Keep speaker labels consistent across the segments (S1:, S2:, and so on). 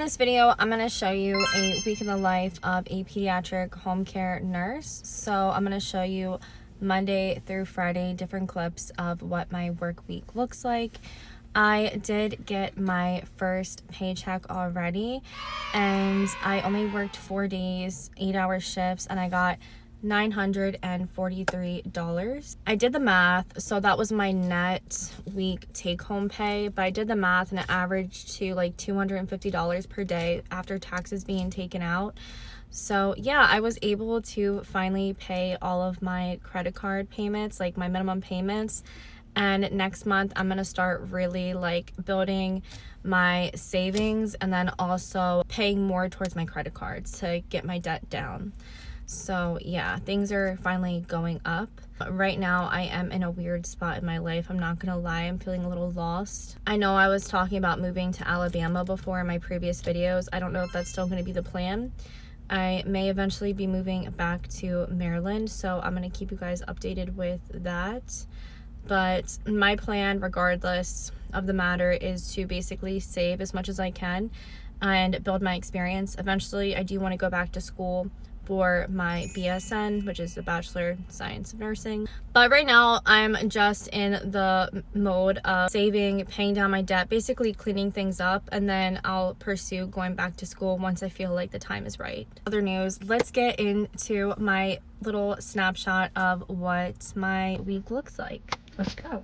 S1: this video, I'm going to show you a week in the life of a pediatric home care nurse. So I'm going to show you Monday through Friday different clips of what my work week looks like. I did get my first paycheck already, and I only worked 4 days, 8-hour shifts, and I got $943. I did the math, so that was my net week take-home pay, but I did the math and it averaged to like $250 per day after taxes being taken out. So yeah, I was able to finally pay all of my credit card payments, like my minimum payments. And next month I'm gonna start really like building my savings and then also paying more towards my credit cards to get my debt down. So yeah, things are finally going up. Right now I am in a weird spot in my life. I'm not gonna lie, I'm feeling a little lost. I know I was talking about moving to Alabama before in my previous videos. I don't know if that's still gonna be the plan. I may eventually be moving back to Maryland, so I'm gonna keep you guys updated with that. But my plan, regardless of the matter, is to basically save as much as I can and build my experience. Eventually, I do want to go back to school for my BSN, which is the Bachelor of Science of Nursing. But right now, I'm just in the mode of saving, paying down my debt, basically cleaning things up, and then I'll pursue going back to school once I feel like the time is right. Other news, let's get into my little snapshot of what my week looks like. Let's go.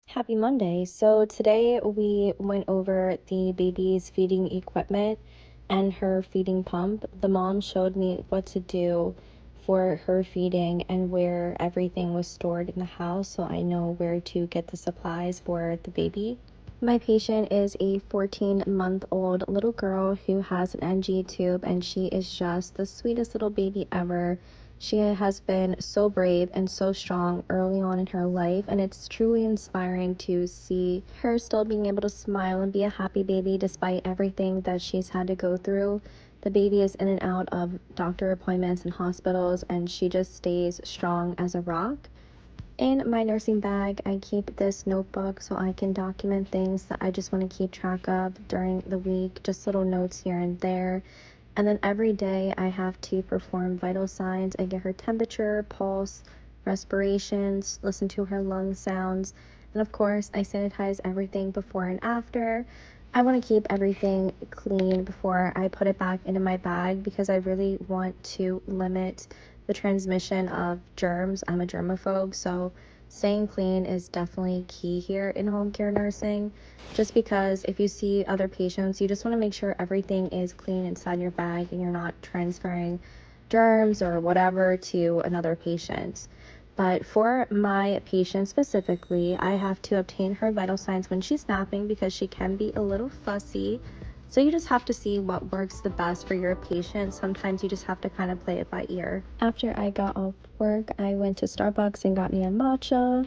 S1: Happy Monday. So today we went over the baby's feeding equipment and her feeding pump. The mom showed me what to do for her feeding and where everything was stored in the house, so I know where to get the supplies for the baby. My patient is a 14-month-old little girl who has an NG tube, and she is just the sweetest little baby ever. She has been so brave and so strong early on in her life, and it's truly inspiring to see her still being able to smile and be a happy baby despite everything that she's had to go through. The baby is in and out of doctor appointments and hospitals, and she just stays strong as a rock. In my nursing bag, I keep this notebook so I can document things that I just want to keep track of during the week, just little notes here and there. And then every day I have to perform vital signs. I get her temperature, pulse, respirations, listen to her lung sounds, and of course I sanitize everything before and after. I want to keep everything clean before I put it back into my bag because I really want to limit the transmission of germs. I'm a germaphobe, so staying clean is definitely key here in home care nursing, just because if you see other patients, you just want to make sure everything is clean inside your bag and you're not transferring germs or whatever to another patient. But for my patient specifically, I have to obtain her vital signs when she's napping because she can be a little fussy. So you just have to see what works the best for your patient. Sometimes you just have to kind of play it by ear. After I got off work, I went to Starbucks and got me a matcha.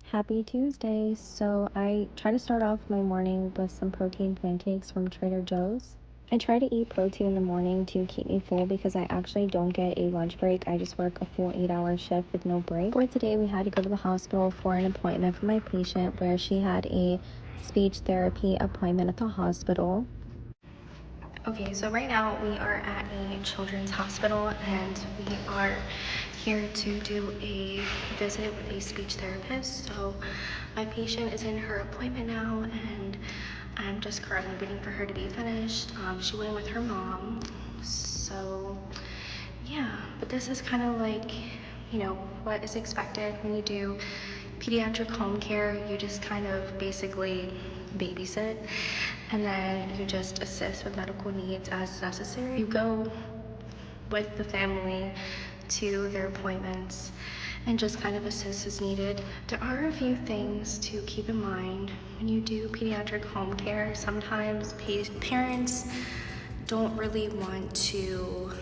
S1: Happy Tuesday. So I try to start off my morning with some protein pancakes from Trader Joe's. I try to eat protein in the morning to keep me full because I actually don't get a lunch break. I just work a full 8-hour shift with no break. For today, we had to go to the hospital for an appointment for my patient where she had a speech therapy appointment at the hospital. Okay, so right now we are at a children's hospital and we are here to do a visit with a speech therapist. So my patient is in her appointment now and I'm just currently waiting for her to be finished. She went with her mom. So yeah, but this is kind of like, you know, what is expected when you do pediatric home care. You just kind of basically babysit and then you just assist with medical needs as necessary. You go with the family to their appointments and just kind of assist as needed. There are a few things to keep in mind when you do pediatric home care. Sometimes parents don't really want to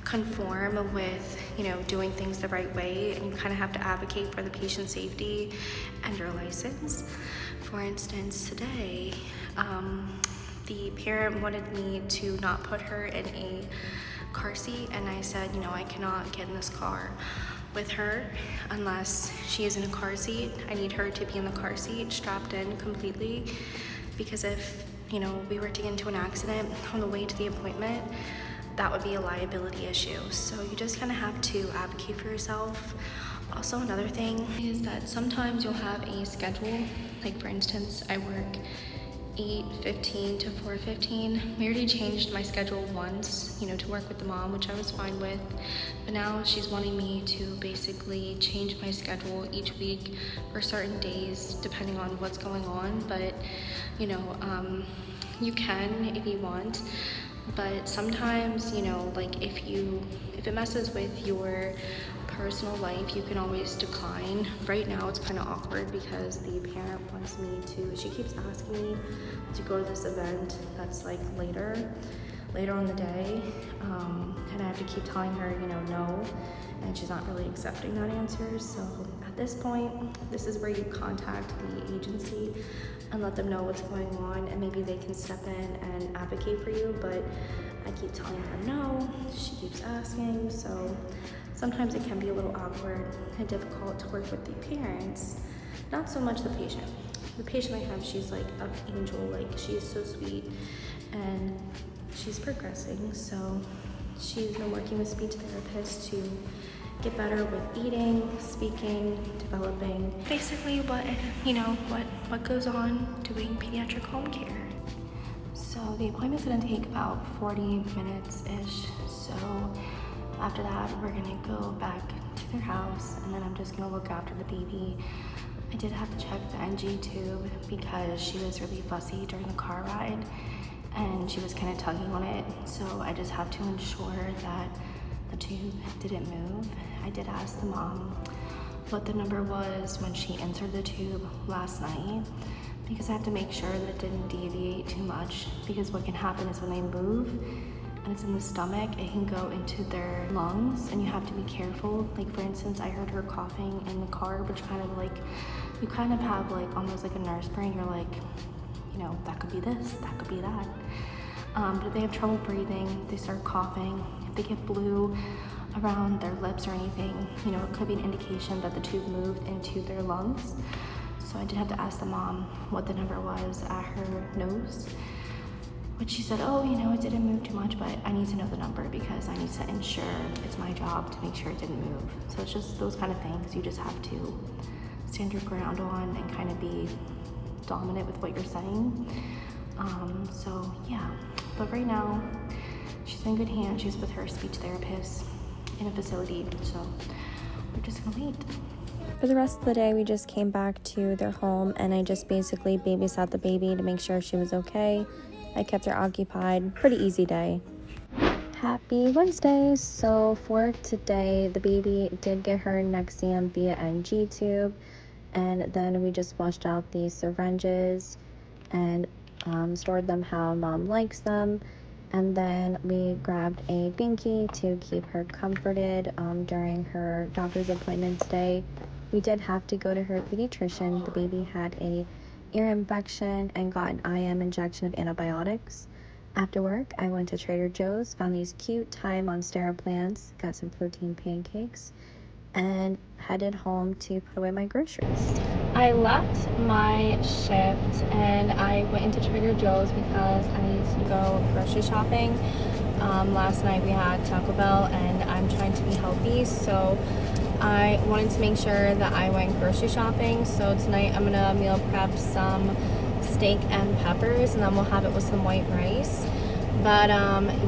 S1: conform with, you know, doing things the right way, and you kind of have to advocate for the patient's safety and your license. For instance, today,
S2: the parent wanted me to not put her in a car seat, and I said, you know, I cannot get in this car with her unless she is in a car seat. I need her to be in the car seat, strapped in completely, because if, you know, we were to get into an accident on the way to the appointment, that would be a liability issue. So you just kind of have to advocate for yourself. Also, another thing is that sometimes you'll have a schedule. Like for instance, I work 8:15 to 4:15. We already changed my schedule once, you know, to work with the mom, which I was fine with. But now she's wanting me to basically change my schedule each week for certain days, depending on what's going on. But, you know, you can if you want. But sometimes, you know, like if it messes with your personal life, you can always decline. Right now it's kind of awkward because the parent wants me to, she keeps asking me to go to this event that's like later on the day, and I have to keep telling her, you know, no, and she's not really accepting that answer. So at this point, this is where you contact the agency and let them know what's going on, and maybe they can step in and advocate for you. But I keep telling her no, she keeps asking, so sometimes it can be a little awkward and difficult to work with the parents, not so much the patient. The patient I have, she's like an angel, like she is so sweet and she's progressing. So she's been working with speech therapists to get better with eating, speaking, developing, basically what goes on doing pediatric home care. So the appointment's gonna take about 40 minutes-ish. So after that, we're gonna go back to their house, and then I'm just gonna look after the baby. I did have to check the NG tube because she was really fussy during the car ride and she was kind of tugging on it. So I just have to ensure that the tube didn't move. I did ask the mom what the number was when she entered the tube last night, because I have to make sure that it didn't deviate too much, because what can happen is when they move and it's in the stomach, it can go into their lungs and you have to be careful. Like for instance, I heard her coughing in the car, which kind of like, you kind of have like almost like a nurse brain. You're like, you know, that could be this, that could be that. But if they have trouble breathing, they start coughing, if they get blue around their lips or anything, you know, it could be an indication that the tube moved into their lungs. So I did have to ask the mom what the number was at her nose, which she said, oh, you know, it didn't move too much, but I need to know the number because I need to ensure, it's my job to make sure it didn't move. So it's just those kind of things you just have to stand your ground on and kind of be dominant with what you're saying. So yeah, but right now she's in good hands. She's with her speech therapist in a facility, so we're just gonna wait.
S1: For the rest of the day, we just came back to their home and I just basically babysat the baby to make sure she was okay. I kept her occupied. Pretty easy day. Happy Wednesday. So for today, the baby did get her Nexium via NG tube, and then we just washed out the syringes and stored them how mom likes them. And then we grabbed a binky to keep her comforted during her doctor's appointment day. We did have to go to her pediatrician. The baby had a ear infection and got an IM injection of antibiotics. After work, I went to Trader Joe's, found these cute Thai Monstera plants, got some protein pancakes, and headed home to put away my groceries. I left my shift and I went into Trader Joe's because I needed to go grocery shopping. Last night we had Taco Bell and I'm trying to be healthy, so I wanted to make sure that I went grocery shopping. So tonight I'm gonna meal prep some steak and peppers, and then we'll have it with some white rice. But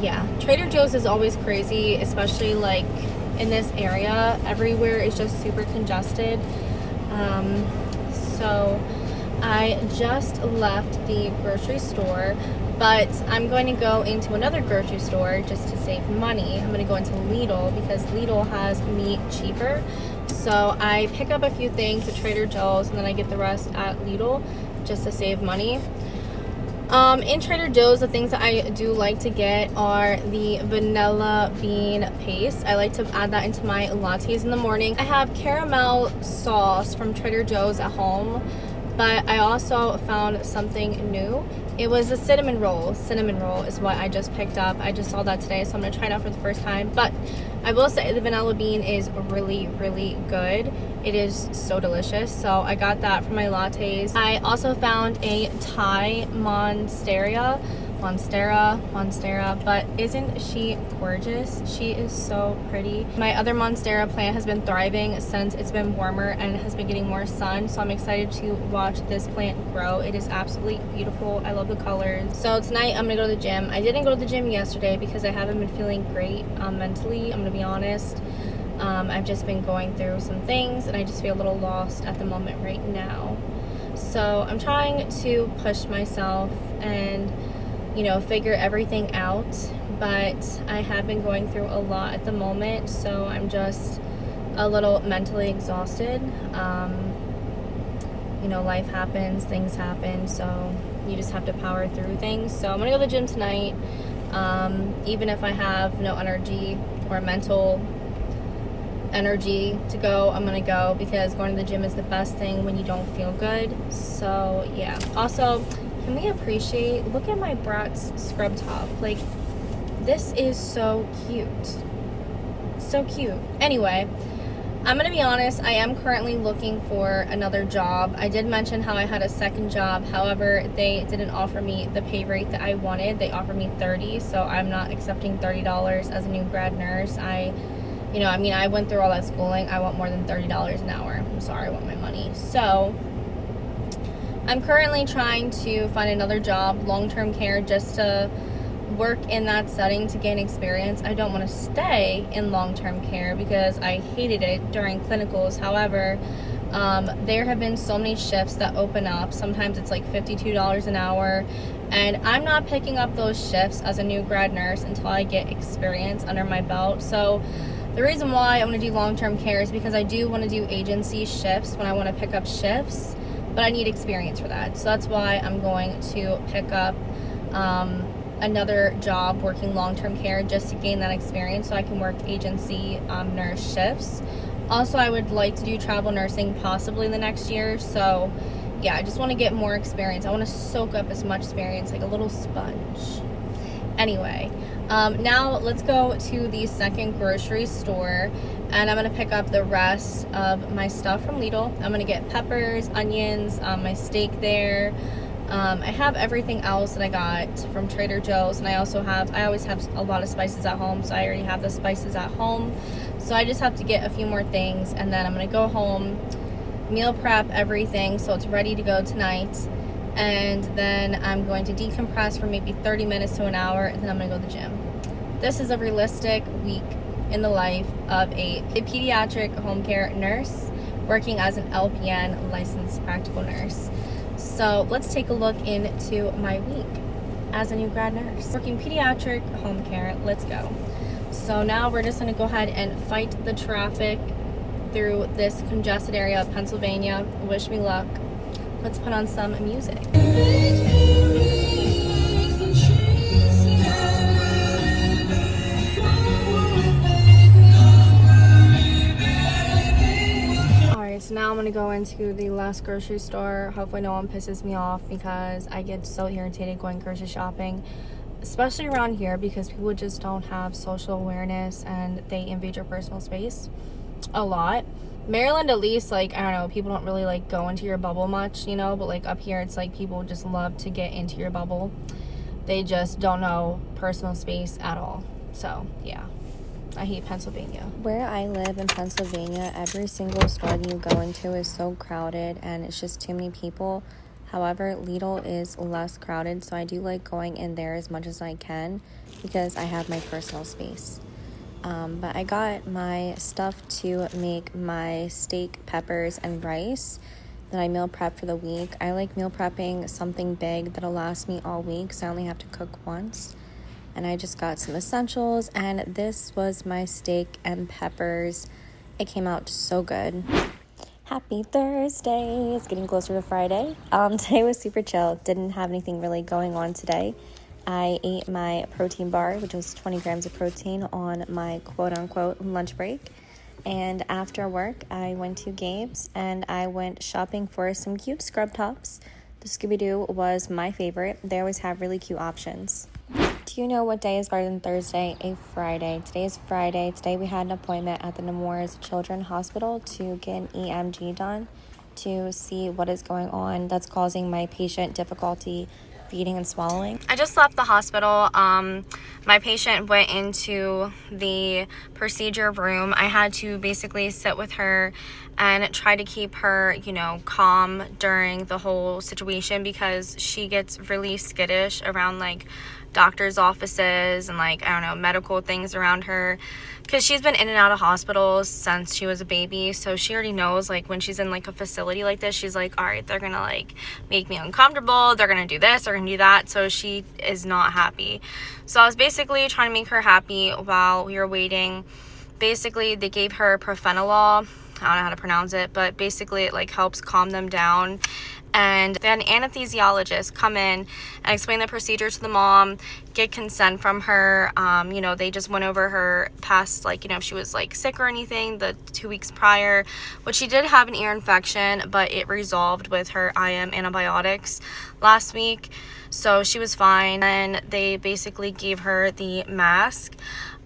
S1: yeah, Trader Joe's is always crazy, especially like in this area. Everywhere is just super congested. So I just left the grocery store, but I'm going to go into another grocery store just to save money. I'm going to go into Lidl because Lidl has meat cheaper. So I pick up a few things at Trader Joe's and then I get the rest at Lidl just to save money. In Trader Joe's, the things that I do like to get are the vanilla bean paste. I like to add that into my lattes in the morning. I have caramel sauce from Trader Joe's at home,
S3: But I also found something new. It was a cinnamon roll. Cinnamon roll is what I just picked up. I just saw that today, so I'm gonna try it out for the first time. But I will say the vanilla bean is really, really good. It is so delicious. So I got that for my lattes. I also found a Thai Monstera, but isn't she gorgeous? She is so pretty. My other Monstera plant has been thriving since it's been warmer and has been getting more sun, so I'm excited to watch this plant grow. It is absolutely beautiful. I love the colors. So tonight I'm gonna go to the gym. I didn't go to the gym yesterday because I haven't been feeling great mentally, I'm gonna be honest. I've just been going through some things and I just feel a little lost at the moment right now. So I'm trying to push myself and figure everything out, but I have been going through a lot at the moment, so I'm just a little mentally exhausted. Life happens, things happen, so you just have to power through things. So I'm gonna go to the gym tonight. Even if I have no energy or mental energy to go, I'm gonna go, because going to the gym is the best thing when you don't feel good. So yeah. Also, can we appreciate, look at my Bratz scrub top. Like, this is so cute. So cute. Anyway, I'm gonna be honest, I am currently looking for another job. I did mention how I had a second job, however, they didn't offer me the pay rate that I wanted. They offered me $30, so I'm not accepting $30 as a new grad nurse. I went through all that schooling. I want more than $30 an hour. I'm sorry, I want my money. So I'm currently trying to find another job, long-term care, just to work in that setting to gain experience. I don't want to stay in long-term care because I hated it during clinicals. However, there have been so many shifts that open up. Sometimes it's like $52 an hour, and I'm not picking up those shifts as a new grad nurse until I get experience under my belt. So the reason why I want to do long-term care is because I do want to do agency shifts when I want to pick up shifts, but I need experience for that. So that's why I'm going to pick up another job working long-term care just to gain that experience so I can work agency nurse shifts. Also, I would like to do travel nursing possibly in the next year. So yeah, I just want to get more experience. I want to soak up as much experience, like a little sponge. Anyway, now let's go to the second grocery store, and I'm gonna pick up the rest of my stuff from Lidl. I'm gonna get peppers, onions, my steak there. I have everything else that I got from Trader Joe's, and I always have a lot of spices at home, so I already have the spices at home. So I just have to get a few more things, and then I'm gonna go home, meal prep everything so it's ready to go tonight. And then I'm going to decompress for maybe 30 minutes to an hour, and then I'm gonna go to the gym. This is a realistic week in the life of a pediatric home care nurse working as an LPN, licensed practical nurse. So let's take a look into my week as a new grad nurse. Working pediatric home care, let's go. So now we're just gonna go ahead and fight the traffic through this congested area of Pennsylvania. Wish me luck. Let's put on some music. Alright, so now I'm gonna go into the last grocery store. Hopefully no one pisses me off, because I get so irritated going grocery shopping, especially around here, because people just don't have social awareness and they invade your personal space a lot. Maryland, at least, like, I don't know, people don't really like go into your bubble much, but like up here it's like people just love to get into your bubble. They just don't know personal space at all. So yeah, I hate Pennsylvania.
S1: Where I live in Pennsylvania, every single store that you go into is so crowded and it's just too many people. However, Lidl is less crowded, so I do like going in there as much as I can because I have my personal space. But I got my stuff to make my steak, peppers, and rice that I meal prep for the week. I like meal prepping something big that'll last me all week, so I only have to cook once. And I just got some essentials, and this was my steak and peppers. It came out so good. Happy Thursday. It's getting closer to Friday. Today was super chill. Didn't have anything really going on today. I ate my protein bar, which was 20 grams of protein on my quote-unquote lunch break. And after work, I went to Gabe's and I went shopping for some cute scrub tops. The Scooby-Doo was my favorite. They always have really cute options. Do you know what day is better than Thursday? A Friday. Today is Friday. Today we had an appointment at the Nemours Children's Hospital to get an EMG done to see what is going on that's causing my patient difficulty feeding and swallowing.
S3: I just left the hospital. My patient went into the procedure room. I had to basically sit with her and try to keep her, calm during the whole situation because she gets really skittish around like doctor's offices and like, I don't know, medical things around her because she's been in and out of hospitals since she was a baby. So she already knows like when she's in like a facility like this, she's like, all right, they're gonna like make me uncomfortable, they're gonna do this, they're gonna do that. So she is not happy. So I was basically trying to make her happy while we were waiting. Basically they gave her profenadol, I don't know how to pronounce it, but basically it like helps calm them down. And then anesthesiologist come in and explain the procedure to the mom, get consent from her. They just went over her past, like, if she was like sick or anything the 2 weeks prior, which she did have an ear infection, but it resolved with her IM antibiotics last week. So she was fine. And they basically gave her the mask.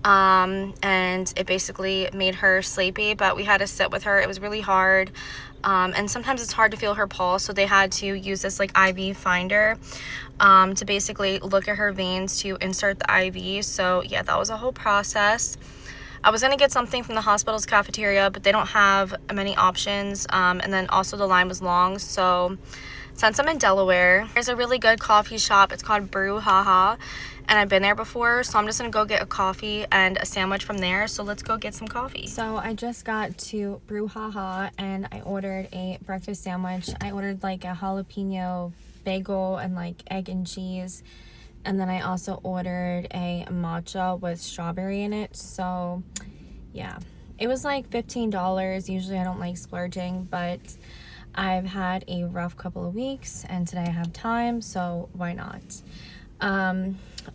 S3: And it basically made her sleepy, but we had to sit with her. It was really hard. And sometimes it's hard to feel her pulse, so they had to use this like IV finder to basically look at her veins to insert the IV. So yeah, that was a whole process. I was gonna get something from the hospital's cafeteria, but they don't have many options, and then also the line was long. So since I'm in Delaware, there's a really good coffee shop. It's called Brew Haha, and I've been there before, so I'm just gonna go get a coffee and a sandwich from there. So let's go get some coffee. So I just got to Brew Haha and I ordered a breakfast sandwich. I ordered like a jalapeno bagel and like egg and cheese, and then I also ordered a matcha with strawberry in it. So yeah, it was like $15. Usually I don't like splurging, but I've had a rough couple of weeks and today I have time, so why not?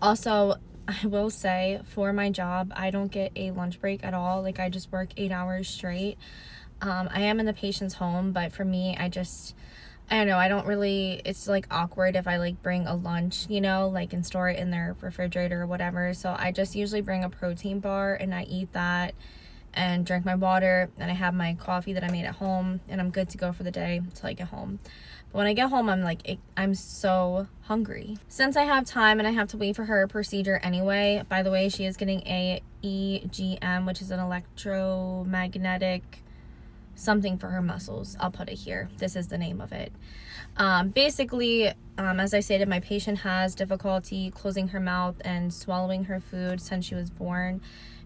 S3: Also, I will say for my job, I don't get a lunch break at all. Like I just work 8 hours straight. I am in the patient's home, but for me, I don't know, I don't really, it's like awkward if I like bring a lunch, like and store it in their refrigerator or whatever. So I just usually bring a protein bar and I eat that and drink my water, and I have my coffee that I made at home, and I'm good to go for the day until I get home. But when I get home, I'm so hungry. Since I have time and I have to wait for her procedure anyway, by the way, she is getting a EGM, which is an electromagnetic something for her muscles. I'll put it here. This is the name of it. Basically, as I stated, my patient has difficulty closing her mouth and swallowing her food since she was born.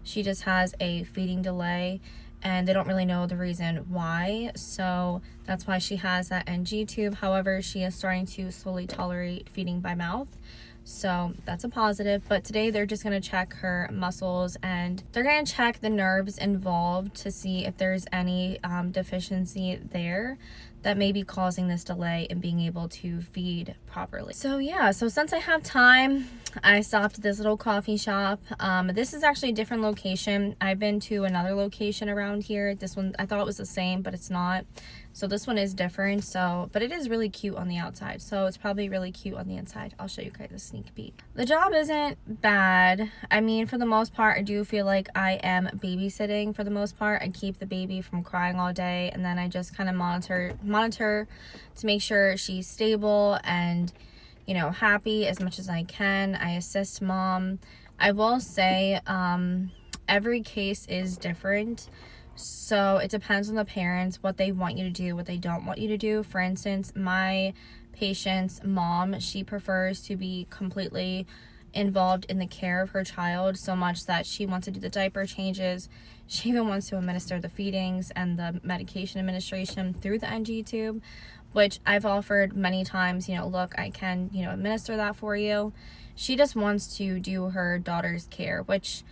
S3: She just has a feeding delay, and they don't really know the reason why. So that's why she has that NG tube. However, she is starting to slowly tolerate feeding by mouth. So that's a positive. But today they're just going to check her muscles, and they're going to check the nerves involved to see if there's any deficiency there that may be causing this delay in being able to feed properly. So yeah, so since I have time, I stopped at this little coffee shop. This is actually a different location. I've been to another location around here. This one, I thought it was the same, but it's not. So this one is different. So, but it is really cute on the outside. So it's probably really cute on the inside. I'll show you guys a sneak peek. The job isn't bad. I mean, for the most part, I do feel like I am babysitting for the most part. I keep the baby from crying all day, and then I just kind of monitor to make sure she's stable and, happy as much as I can. I assist mom. I will say, every case is different. So it depends on the parents, what they want you to do, what they don't want you to do. For instance, my patient's mom, she prefers to be completely involved in the care of her child so much that she wants to do the diaper changes. She even wants to administer the feedings and the medication administration through the NG tube, which I've offered many times, look, I can, administer that for you. She just wants to do her daughter's care, which,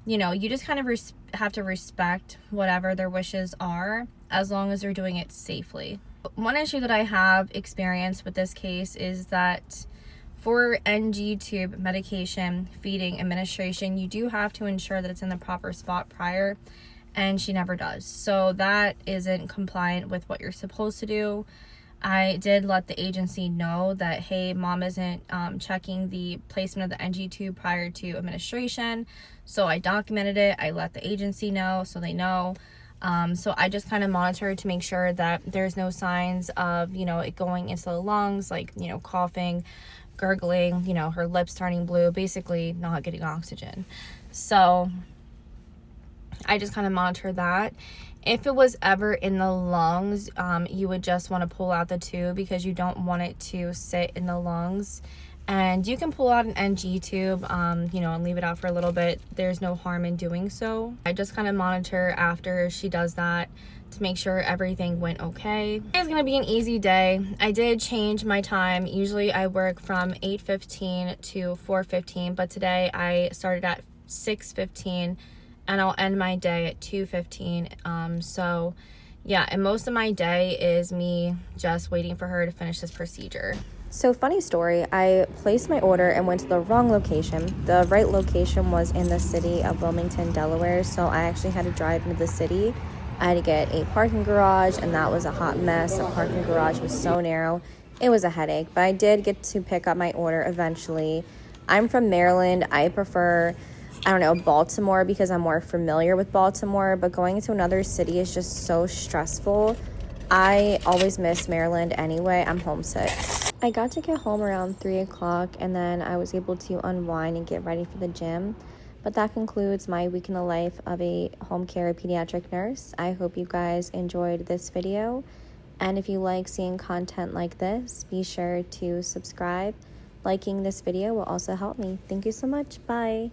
S3: you just kind of have to respect whatever their wishes are, as long as they're doing it safely. One issue that I have experienced with this case is that for NG tube medication feeding administration, you do have to ensure that it's in the proper spot prior. and she never does. So that isn't compliant with what you're supposed to do. I did let the agency know that, hey, mom isn't checking the placement of the NG tube prior to administration. So I documented it. I let the agency know so they know. So I just kind of monitor to make sure that there's no signs of, you know, it going into the lungs, like, you know, coughing, gurgling, you know, her lips turning blue, basically not getting oxygen. So I just kind of monitor that. If it was ever in the lungs, you would just want to pull out the tube because you don't want it to sit in the lungs. And you can pull out an NG tube, you know, and leave it out for a little bit. There's no harm in doing so. I just kind of monitor after she does that to make sure everything went okay. It's gonna be an easy day. I did change my time. Usually I work from 8:15 to 4:15, but today I started at 6:15 and I'll end my day at 2:15. So yeah, and most of my day is me just waiting for her to finish this procedure.
S1: So funny story, I placed my order and went to the wrong location. The right location was in the city of Wilmington, Delaware, so I actually had to drive into the city. I had to get a parking garage, and that was a hot mess. The parking garage was so narrow. It was a headache, but I did get to pick up my order eventually. I'm from Maryland. I prefer, I don't know, Baltimore because I'm more familiar with Baltimore, but going to another city is just so stressful. I always miss Maryland anyway. I'm homesick. I got to get home around 3 o'clock, and then I was able to unwind and get ready for the gym. But that concludes my week in the life of a home care pediatric nurse. I hope you guys enjoyed this video. And if you like seeing content like this, be sure to subscribe. Liking this video will also help me. Thank you so much. Bye.